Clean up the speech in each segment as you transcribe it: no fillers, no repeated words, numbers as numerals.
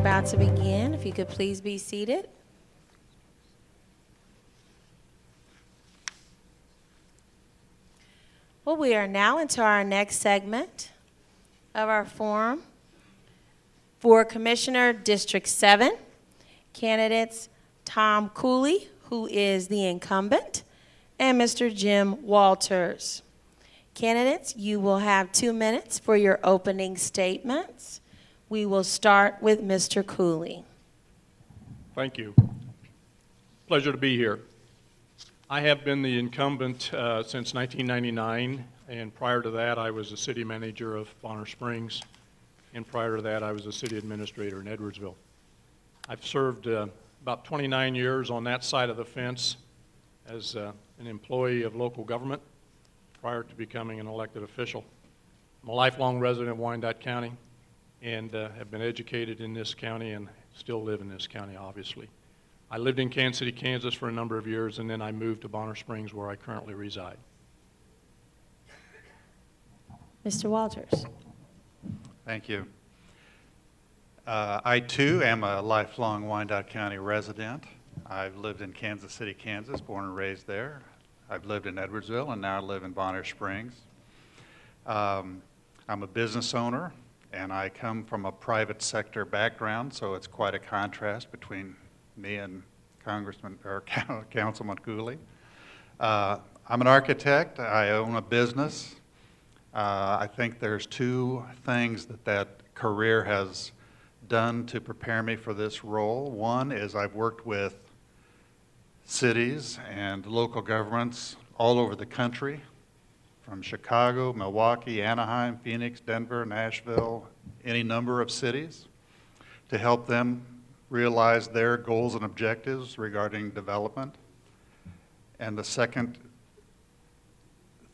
about to begin. If you could please be seated. Well, we are now into our next segment of our forum. For Commissioner District 7, candidates Tom Cooley, who is the incumbent, and Mr. Jim Walters. Candidates, you will have 2 minutes for your opening statements. We will start with Mr. Cooley. Thank you. Pleasure to be here. I have been the incumbent since 1999, and prior to that I was the city manager of Bonner Springs, and prior to that I was the city administrator in Edwardsville. I've served about 29 years on that side of the fence as an employee of local government prior to becoming an elected official. I'm a lifelong resident of Wyandotte County and have been educated in this county and still live in this county, obviously. I lived in Kansas City, Kansas for a number of years, and then I moved to Bonner Springs, where I currently reside. Mr. Walters. Thank you. I, too, am a lifelong Wyandotte County resident. I've lived in Kansas City, Kansas, born and raised there. I've lived in Edwardsville, and now I live in Bonner Springs. I'm a business owner, and I come from a private sector background, so it's quite a contrast between me and Councilman Cooley. I'm an architect. I own a business. I think there's 2 things that career has done to prepare me for this role. One is I've worked with cities and local governments all over the country, from Chicago, Milwaukee, Anaheim, Phoenix, Denver, Nashville, any number of cities, to help them realize their goals and objectives regarding development. And the second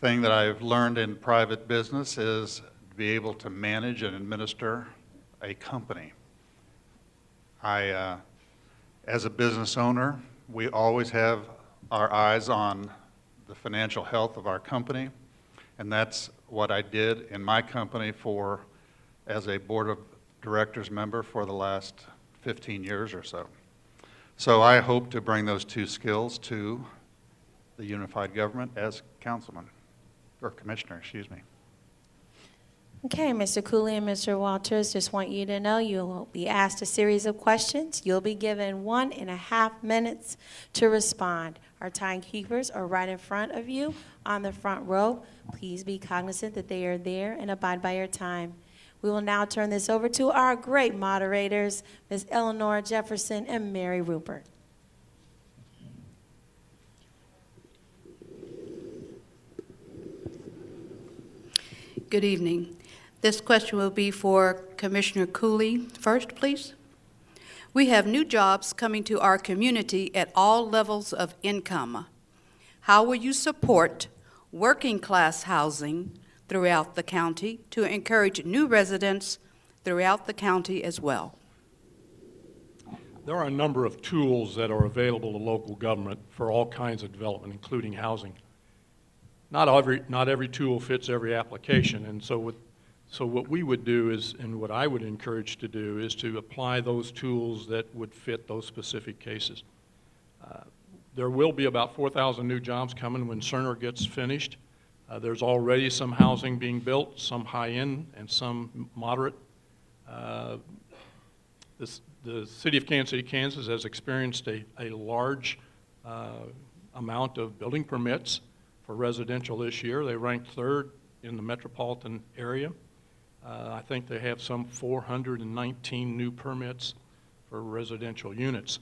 thing that I've learned in private business is to be able to manage and administer a company. As a business owner, we always have our eyes on the financial health of our company, and that's what I did in my company as a board of directors member for the last 15 years or so. So I hope to bring those 2 skills to the unified government as councilman, or commissioner, excuse me. Okay, Mr. Cooley and Mr. Walters, just want you to know you will be asked a series of questions. You'll be given 1.5 minutes to respond. Our timekeepers are right in front of you on the front row. Please be cognizant that they are there and abide by your time. We will now turn this over to our great moderators, Ms. Eleanor Jefferson and Mary Rupert. Good evening. This question will be for Commissioner Cooley. First, please. We have new jobs coming to our community at all levels of income. How will you support working class housing throughout the county to encourage new residents throughout the county as well? There are a number of tools that are available to local government for all kinds of development, including housing. Not every tool fits every application, and so what we would do is, and what I would encourage to do, is to apply those tools that would fit those specific cases. There will be about 4,000 new jobs coming when Cerner gets finished. There's already some housing being built, some high-end and some moderate. The city of Kansas City, Kansas has experienced a large amount of building permits for residential this year. They ranked 3rd in the metropolitan area. I think they have some 419 new permits for residential units.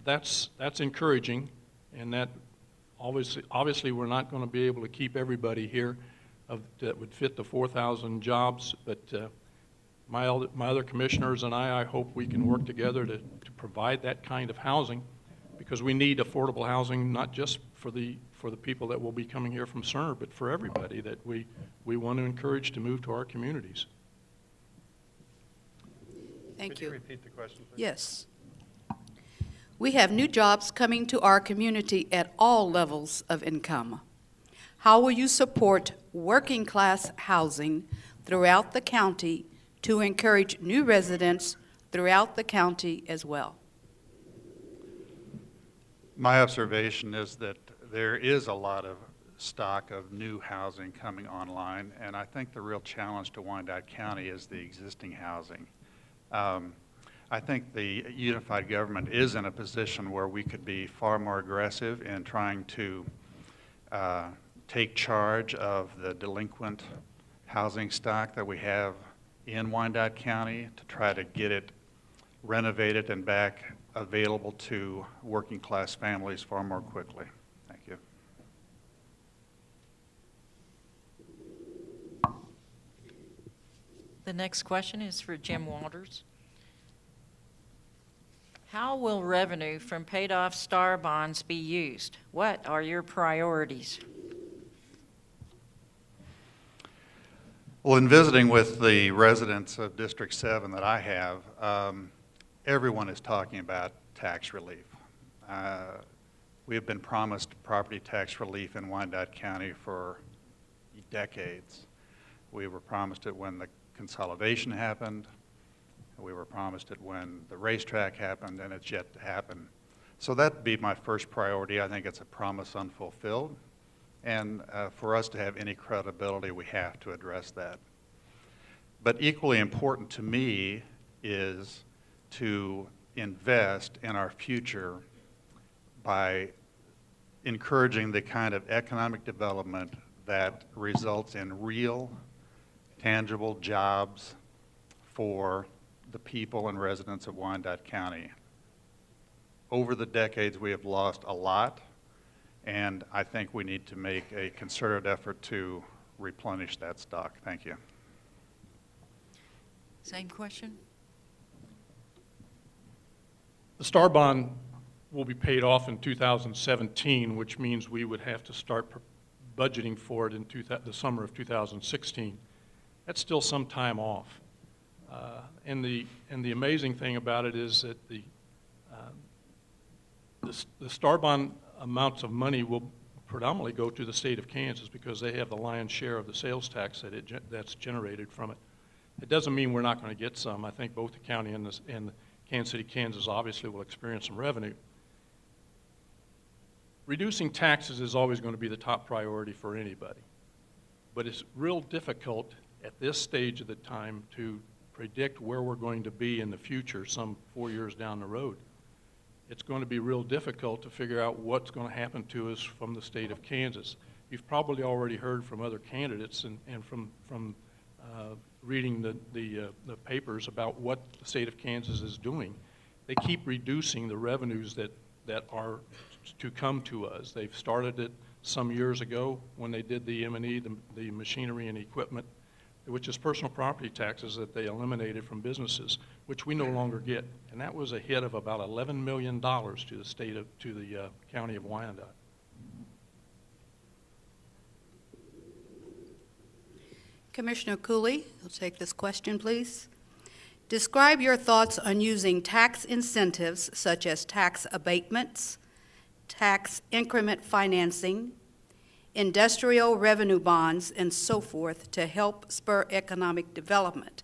That's encouraging, and that obviously we're not going to be able to keep everybody here that would fit the 4,000 jobs, but my other commissioners and I hope we can work together to provide that kind of housing, because we need affordable housing not just for the people that will be coming here from Cerner, but for everybody that we want to encourage to move to our communities. Thank you. Could you repeat the question, please? Yes. We have new jobs coming to our community at all levels of income. How will you support working class housing throughout the county to encourage new residents throughout the county as well? My observation is that there is a lot of stock of new housing coming online, and I think the real challenge to Wyandotte County is the existing housing. I think the unified government is in a position where we could be far more aggressive in trying to take charge of the delinquent housing stock that we have in Wyandotte County to try to get it renovated and back available to working class families far more quickly. Thank you. The next question is for Jim Walters. How will revenue from paid-off STAR bonds be used? What are your priorities? Well, in visiting with the residents of District 7 that I have, everyone is talking about tax relief. We have been promised property tax relief in Wyandotte County for decades. We were promised it when the consolidation happened. We were promised it when the racetrack happened, and it's yet to happen. So that'd be my first priority. I think it's a promise unfulfilled. And for us to have any credibility, we have to address that. But equally important to me is to invest in our future by encouraging the kind of economic development that results in real, tangible jobs for the people and residents of Wyandotte County. Over the decades, we have lost a lot, and I think we need to make a concerted effort to replenish that stock. Thank you. Same question? The STAR bond will be paid off in 2017, which means we would have to start budgeting for it in the summer of 2016. That's still some time off. And the amazing thing about it is that the STAR bond amounts of money will predominantly go to the state of Kansas because they have the lion's share of the sales tax that's generated from it. It doesn't mean we're not going to get some. I think both the county and Kansas City, Kansas obviously will experience some revenue. Reducing taxes is always going to be the top priority for anybody. But it's real difficult at this stage of the time to predict where we're going to be in the future, some 4 years down the road. It's going to be real difficult to figure out what's going to happen to us from the state of Kansas. You've probably already heard from other candidates and from reading the papers about what the state of Kansas is doing. They keep reducing the revenues that are to come to us. They've started it some years ago when they did the M&E, the machinery and equipment, which is personal property taxes that they eliminated from businesses, which we no longer get. And that was a hit of about $11 million to the county of Wyandotte. Commissioner Cooley, you'll take this question, please. Describe your thoughts on using tax incentives such as tax abatements, tax increment financing, industrial revenue bonds, and so forth to help spur economic development.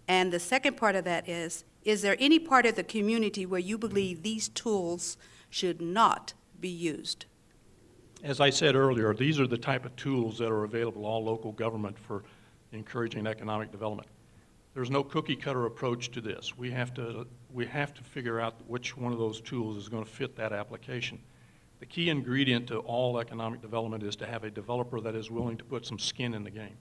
And the second part of that is there any part of the community where you believe these tools should not be used? As I said earlier, these are the type of tools that are available to all local government for encouraging economic development. There's no cookie cutter approach to this. We have to figure out which one of those tools is going to fit that application. The key ingredient to all economic development is to have a developer that is willing to put some skin in the game.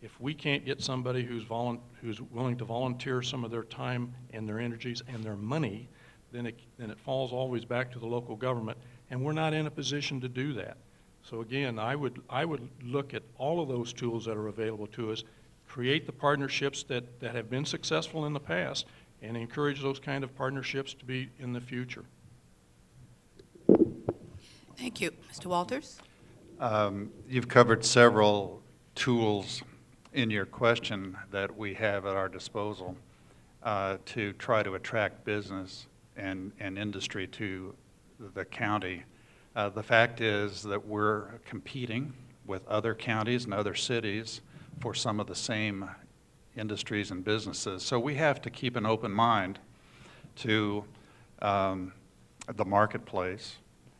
If we can't get somebody who's willing to volunteer some of their time and their energies and their money, then it falls always back to the local government, and we're not in a position to do that. So again, I would look at all of those tools that are available to us, create the partnerships that have been successful in the past, and encourage those kind of partnerships to be in the future. Thank you. Mr. Walters? You've covered several tools in your question that we have at our disposal to try to attract business and industry to the county. The fact is that we're competing with other counties and other cities for some of the same industries and businesses. So we have to keep an open mind to the marketplace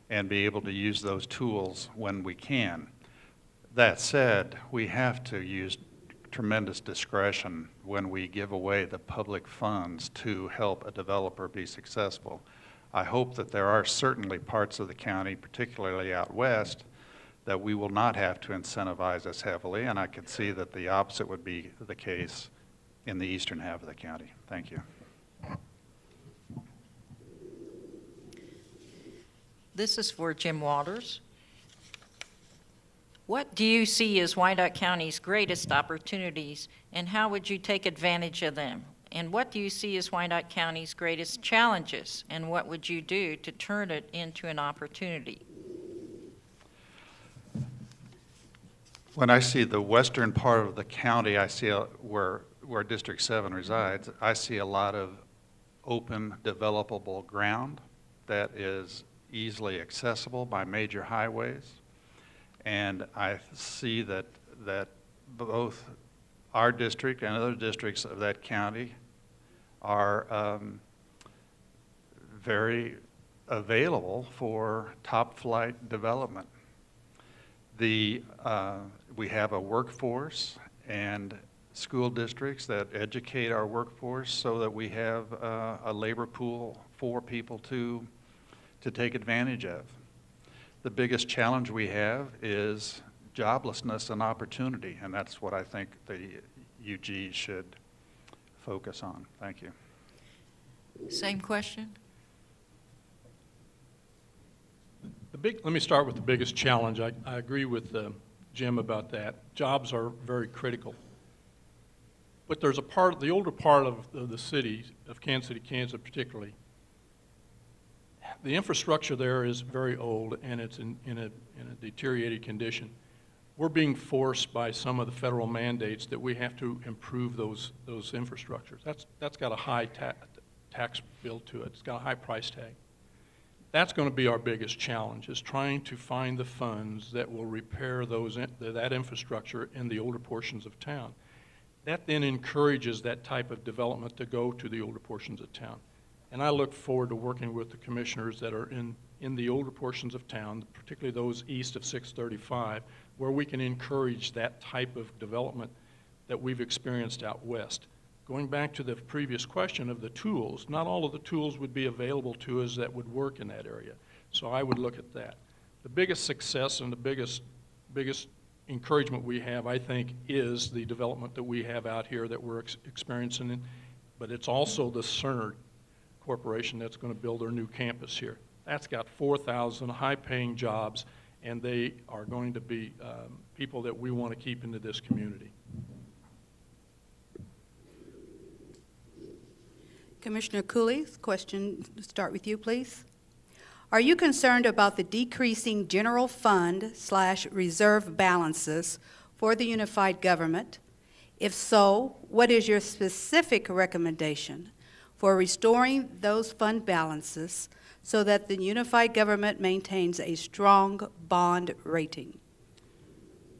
and be able to use those tools when we can. That said, we have to use tremendous discretion when we give away the public funds to help a developer be successful. I hope that there are certainly parts of the county, particularly out west, that we will not have to incentivize as heavily, and I could see that the opposite would be the case in the eastern half of the county. Thank you. This is for Jim Walters. What do you see as Wyandotte County's greatest opportunities, and how would you take advantage of them? And what do you see as Wyandotte County's greatest challenges, and what would you do to turn it into an opportunity? When I see the western part of the county, I see where District 7 resides, I see a lot of open, developable ground that is easily accessible by major highways. And I see that both our district and other districts of that county are very available for top flight development. We have a workforce and school districts that educate our workforce so that we have a labor pool for people to take advantage of. The biggest challenge we have is joblessness and opportunity, and that's what I think the UG should focus on. Thank you. Same question? Let me start with the biggest challenge. I agree with Jim about that. Jobs are very critical. But there's the older part of the city, of Kansas City, Kansas particularly, the infrastructure there is very old and it's in a deteriorated condition. We're being forced by some of the federal mandates that we have to improve those infrastructures. That's got a high tax bill to it. It's got a high price tag. That's going to be our biggest challenge, is trying to find the funds that will repair that infrastructure in the older portions of town. That then encourages that type of development to go to the older portions of town. And I look forward to working with the commissioners that are in the older portions of town, particularly those east of 635, where we can encourage that type of development that we've experienced out west. Going back to the previous question of the tools, not all of the tools would be available to us that would work in that area. So I would look at that. The biggest success and the biggest encouragement we have, I think, is the development that we have out here that we're experiencing, but it's also the Cerner Corporation that's going to build their new campus here. That's got 4,000 high-paying jobs, and they are going to be people that we want to keep into this community. Commissioner Cooley, question to start with you, please. Are you concerned about the decreasing general fund / reserve balances for the unified government? If so, what is your specific recommendation for restoring those fund balances so that the unified government maintains a strong bond rating?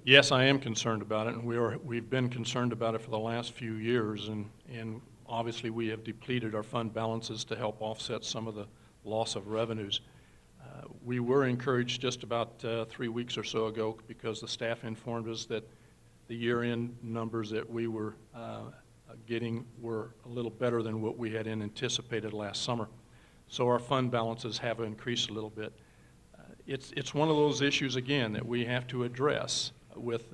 Yes, I am concerned about it, and we've been concerned about it for the last few years, and obviously we have depleted our fund balances to help offset some of the loss of revenues. We were encouraged just about 3 weeks or so ago because the staff informed us that the year-end numbers that we were getting were a little better than what we had anticipated last summer. So our fund balances have increased a little bit. It's one of those issues, again, that we have to address with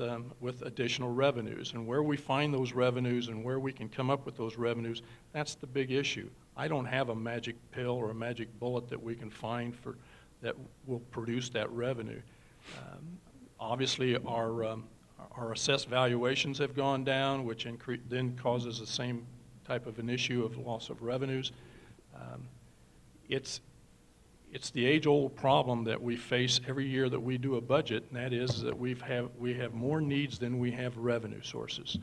additional revenues. And where we find those revenues and where we can come up with those revenues, that's the big issue. I don't have a magic pill or a magic bullet that we can find that will produce that revenue. Obviously, our assessed valuations have gone down, which then causes the same type of an issue of loss of revenues. It's the age-old problem that we face every year that we do a budget, and that is that we have more needs than we have revenue sources.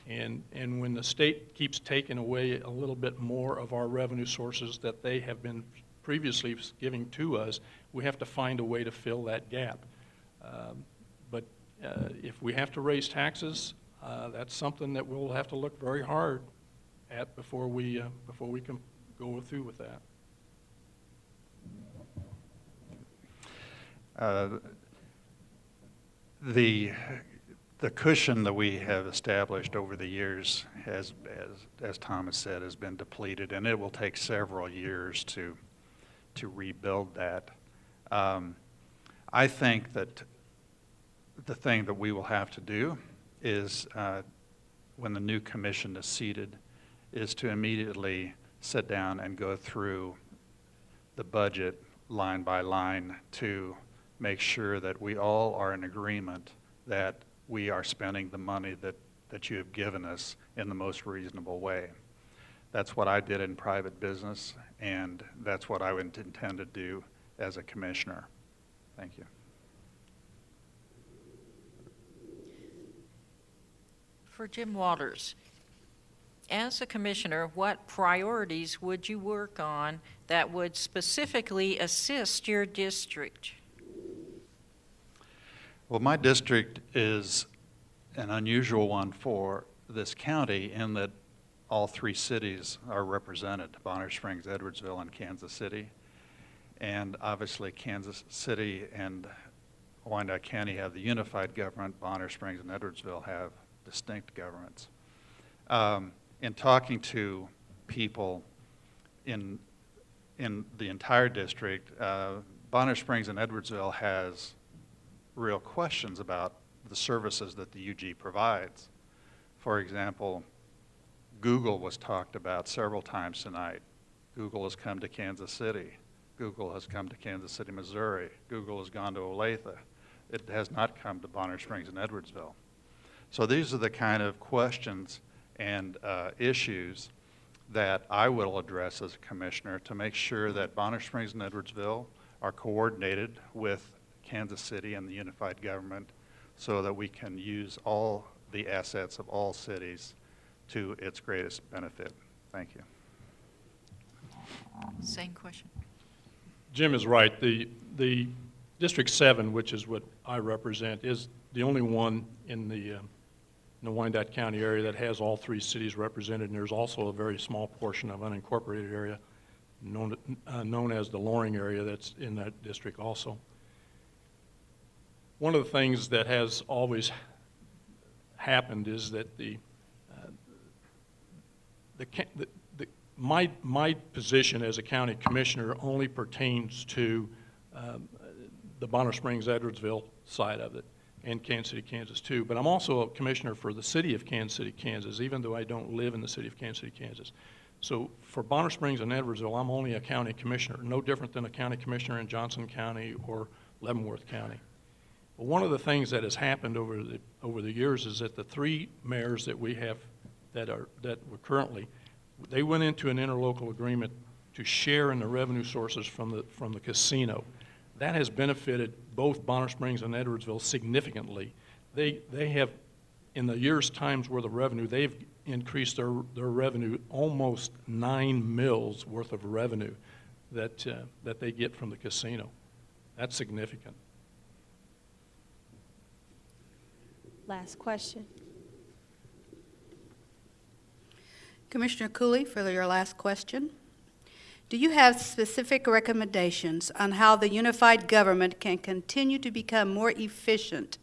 And when the state keeps taking away a little bit more of our revenue sources that they have been previously giving to us, we have to find a way to fill that gap. But if we have to raise taxes, that's something that we'll have to look very hard at before we can go through with that. The cushion that we have established over the years has, as Thomas said, has been depleted, and it will take several years to rebuild that. I think that the thing that we will have to do is, when the new commission is seated, is to immediately sit down and go through the budget line by line to make sure that we all are in agreement that we are spending the money that you have given us in the most reasonable way. That's what I did in private business, and that's what I would intend to do as a commissioner. Thank you. For Jim Walters, as a commissioner, what priorities would you work on that would specifically assist your district? Well, my district is an unusual one for this county in that all three cities are represented, Bonner Springs, Edwardsville, and Kansas City. And obviously Kansas City and Wyandotte County have the unified government. Bonner Springs and Edwardsville have distinct governments. In talking to people in the entire district, Bonner Springs and Edwardsville has real questions about the services that the UG provides. For example, Google was talked about several times tonight. Google has come to Kansas City. Google has come to Kansas City, Missouri. Google has gone to Olathe. It has not come to Bonner Springs and Edwardsville. So these are the kind of questions and issues that I will address as a commissioner to make sure that Bonner Springs and Edwardsville are coordinated with Kansas City and the unified government so that we can use all the assets of all cities to its greatest benefit. Thank you. Same question. Jim is right. The District 7, which is what I represent, is the only one in the Wyandotte County area that has all three cities represented, and there's also a very small portion of unincorporated area known as the Loring area that's in that district also. One of the things that has always happened is that my position as a county commissioner only pertains to the Bonner Springs, Edwardsville side of it, and Kansas City, Kansas too. But I'm also a commissioner for the city of Kansas City, Kansas, even though I don't live in the city of Kansas City, Kansas. So for Bonner Springs and Edwardsville, I'm only a county commissioner, no different than a county commissioner in Johnson County or Leavenworth County. But one of the things that has happened over the years is that the three mayors that we have that were currently, they went into an interlocal agreement to share in the revenue sources from the casino. That has benefited both Bonner Springs and Edwardsville significantly. They have, in the years times where the revenue, they've increased their revenue almost 9 mils worth of revenue that they get from the casino. That's significant. Last question. Commissioner Cooley, for your last question. Do you have specific recommendations on how the unified government can continue to become more efficient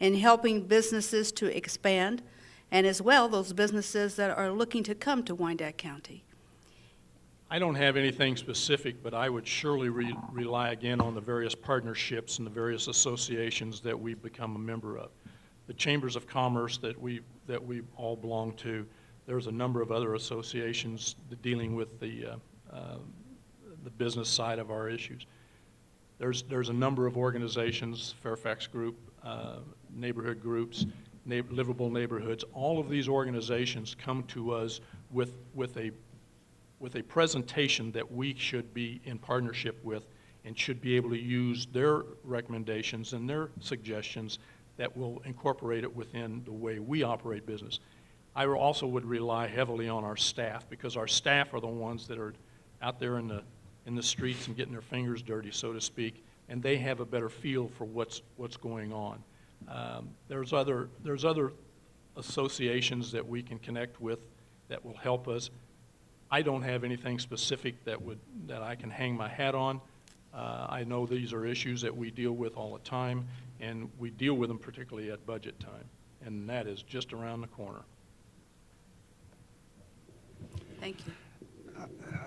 in helping businesses to expand, and as well those businesses that are looking to come to Wyandotte County? I don't have anything specific, but I would surely rely again on the various partnerships and the various associations that we've become a member of. The Chambers of Commerce that we all belong to. There's a number of other associations dealing with the business side of our issues. There's a number of organizations, Fairfax Group, neighborhood groups, livable neighborhoods. All of these organizations come to us with a presentation that we should be in partnership with and should be able to use their recommendations and their suggestions that will incorporate it within the way we operate business. I also would rely heavily on our staff, because our staff are the ones that are out there in the streets and getting their fingers dirty, so to speak, and they have a better feel for what's going on. There's other associations that we can connect with that will help us. I don't have anything specific that I can hang my hat on. I know these are issues that we deal with all the time, and we deal with them particularly at budget time, and that is just around the corner. Thank you.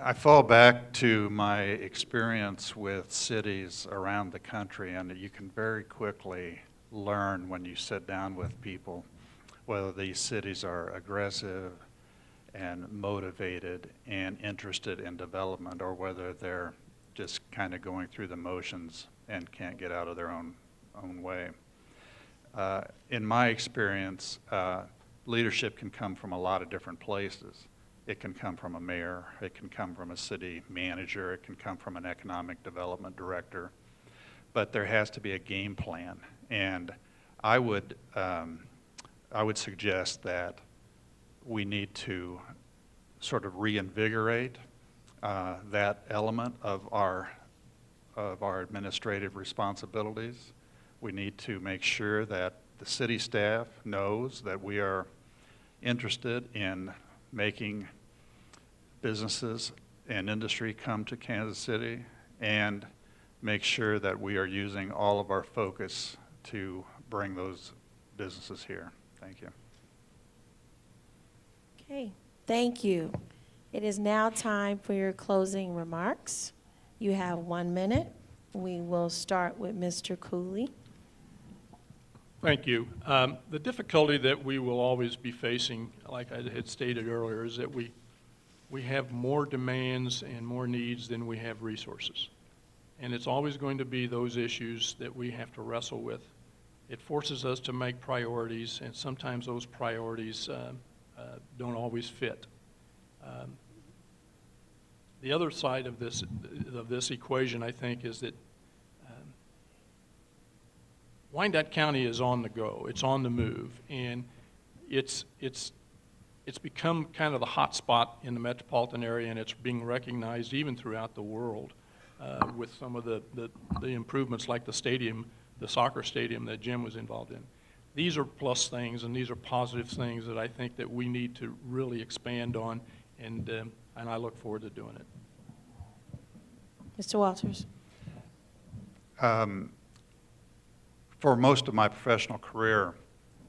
I fall back to my experience with cities around the country, and you can very quickly learn when you sit down with people whether these cities are aggressive and motivated and interested in development, or whether they're just kind of going through the motions and can't get out of their own way. In my experience, leadership can come from a lot of different places. It can come from a mayor, it can come from a city manager, it can come from an economic development director, but there has to be a game plan. And I would suggest that we need to sort of reinvigorate that element of our administrative responsibilities. We need to make sure that the city staff knows that we are interested in making businesses and industry come to Kansas City, and make sure that we are using all of our focus to bring those businesses here. Thank you. Okay, thank you. It is now time for your closing remarks. You have 1 minute. We will start with Mr. Cooley. Thank you. The difficulty that we will always be facing, like I had stated earlier, is that we have more demands and more needs than we have resources. And it's always going to be those issues that we have to wrestle with. It forces us to make priorities, and sometimes those priorities don't always fit. The other side of this equation, I think, is that Wyandotte County is on the go. It's on the move, and it's become kind of the hot spot in the metropolitan area, and it's being recognized even throughout the world with some of the improvements like the stadium, the soccer stadium that Jim was involved in. These are plus things, and these are positive things that I think that we need to really expand on, and I look forward to doing it. Mr. Walters. For most of my professional career,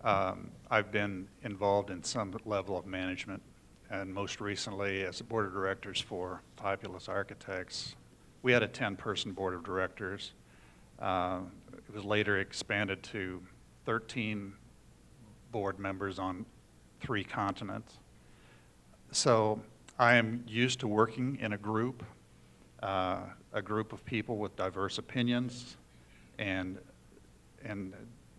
I've been involved in some level of management, and most recently as a board of directors for Populous Architects. We had a 10-person board of directors. It was later expanded to 13 board members on 3 continents. So I am used to working in a group of people with diverse opinions and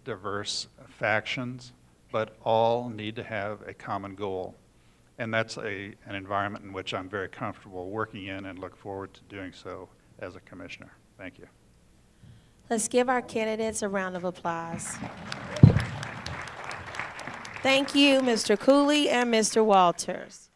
diverse factions, but all need to have a common goal. And that's an environment in which I'm very comfortable working in, and look forward to doing so as a commissioner. Thank you. Let's give our candidates a round of applause. Thank you, Mr. Cooley and Mr. Walters.